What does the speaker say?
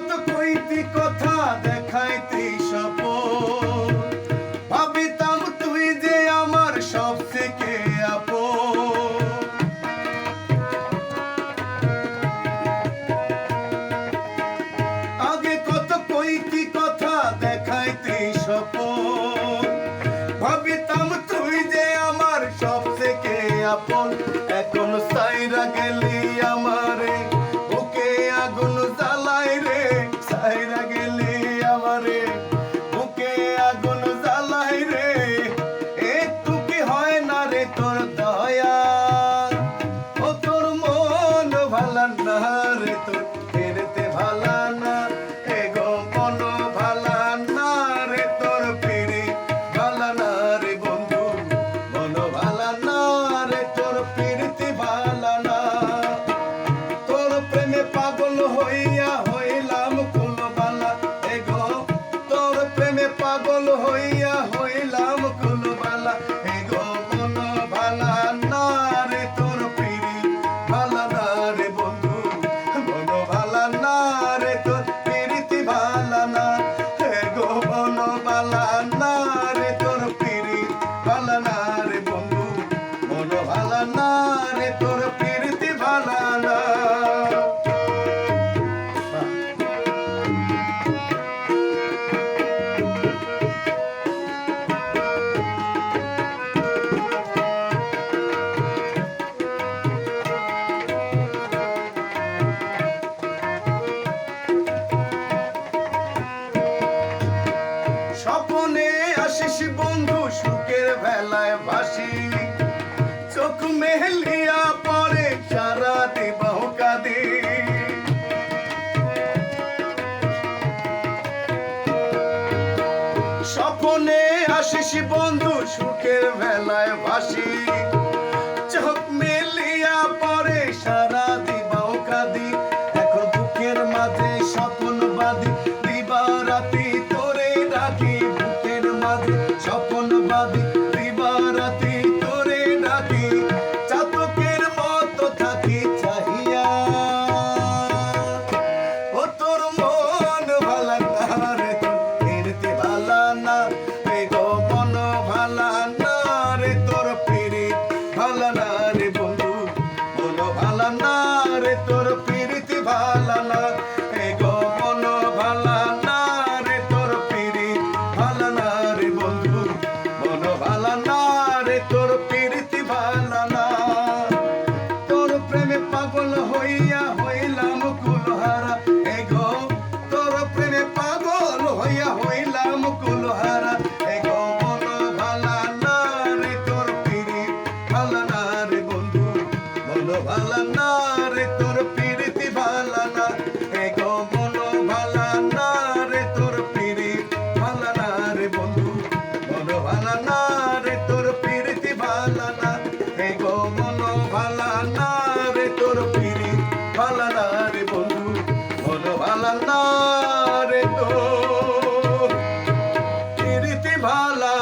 কত কইতি কথা দেখাইতি স্বপন, ভাবিতাম তুই যে আমার সব থেকে আপন। আগে কত কইতি কথা দেখাইতি স্বপন, ভাবিতাম তুই যে আমার সব থেকে আপন। এখন সাইরা গেলি আমারে, বুকে আগুন জ্বালাই রে। সাইরা গেলি আমারে, বুকে আগুন জ্বালাই রে। একটু কি হয় না রে তোর দয়া, ও তোর মন ভালা না রে, তোর ফেরতে ভালা না। এগো মন ভালা না রে, তোর ফিরে ভালা না রে বন্ধু। মন ভালা না রে, তোর ফিরতে ভালা না। তোর প্রেমে পাগল হইয়া হইলাম কুলবালা। এগো তোর প্রেমে পাগল হইয়া হইলাম কুলবালা। এগো মন ভালা না রে, তোর ফিরি ভালা না রে বন্ধু। মন ভালা না রে, তোর ফিরিতি ভালা না। এগো মন ভালা না রে, তোর ফিরি ভালা না রে বন্ধু। মন ভালা না রে, তোর ফিরিতি ভালা না। স্বপনে আসিস বন্ধু, সুখের বেলায় ভাসি। চোখ মেলিয়া পরে সারা দিবাহ কাঁদি। স্বপনে আসিস বন্ধু, সুখের বেলায় ভাসি। চোখ মেলিয়া পরে সারা দিবাহ কাঁদি। এখন বুকের মাঝে স্বপন বাঁধি, দিবা রাতি তোরে ডাকি। বুকের মাঝে স্বপন বাঁধি, দিবা রাতি তোরে ডাকি। চাতকের মতো থাকি চাহিয়া, ও তোর মন ভালা না রে, তোর ফিরতে ভালা না। এগো মন ভালা না রে, তোর ফিরি ভালা না রে বন্ধু। মন ভালা না রে, তোর ফিরিতে ভালা না। এগো মন ভালা না রে, তোর ফিরি ভালা না রে বন্ধু। মন ভালা না রে, তোর ফিরিতে ভালা না। তোর প্রেমে পাগল হইয়া হইলাম কুলহারা। এগো তোর প্রেমে পাগল হইয়া হইলাম কুলহারা। এগো মন ভালা না রে, তোর ফিরি ভালা না রে বন্ধু। মন ভালা না রে, তোর ফিরিতি ভালা না। এগো মন ভালা না রে, তোর ফিরি ভালা না রে বন্ধু। মন ভালা না রে, তোর ফিরিতি ভালা না। এগো মন ভালা না রে, তোর ফিরি ভালা না রে বন্ধু। মন ভালা না রে, তোর ফিরিতি ভালা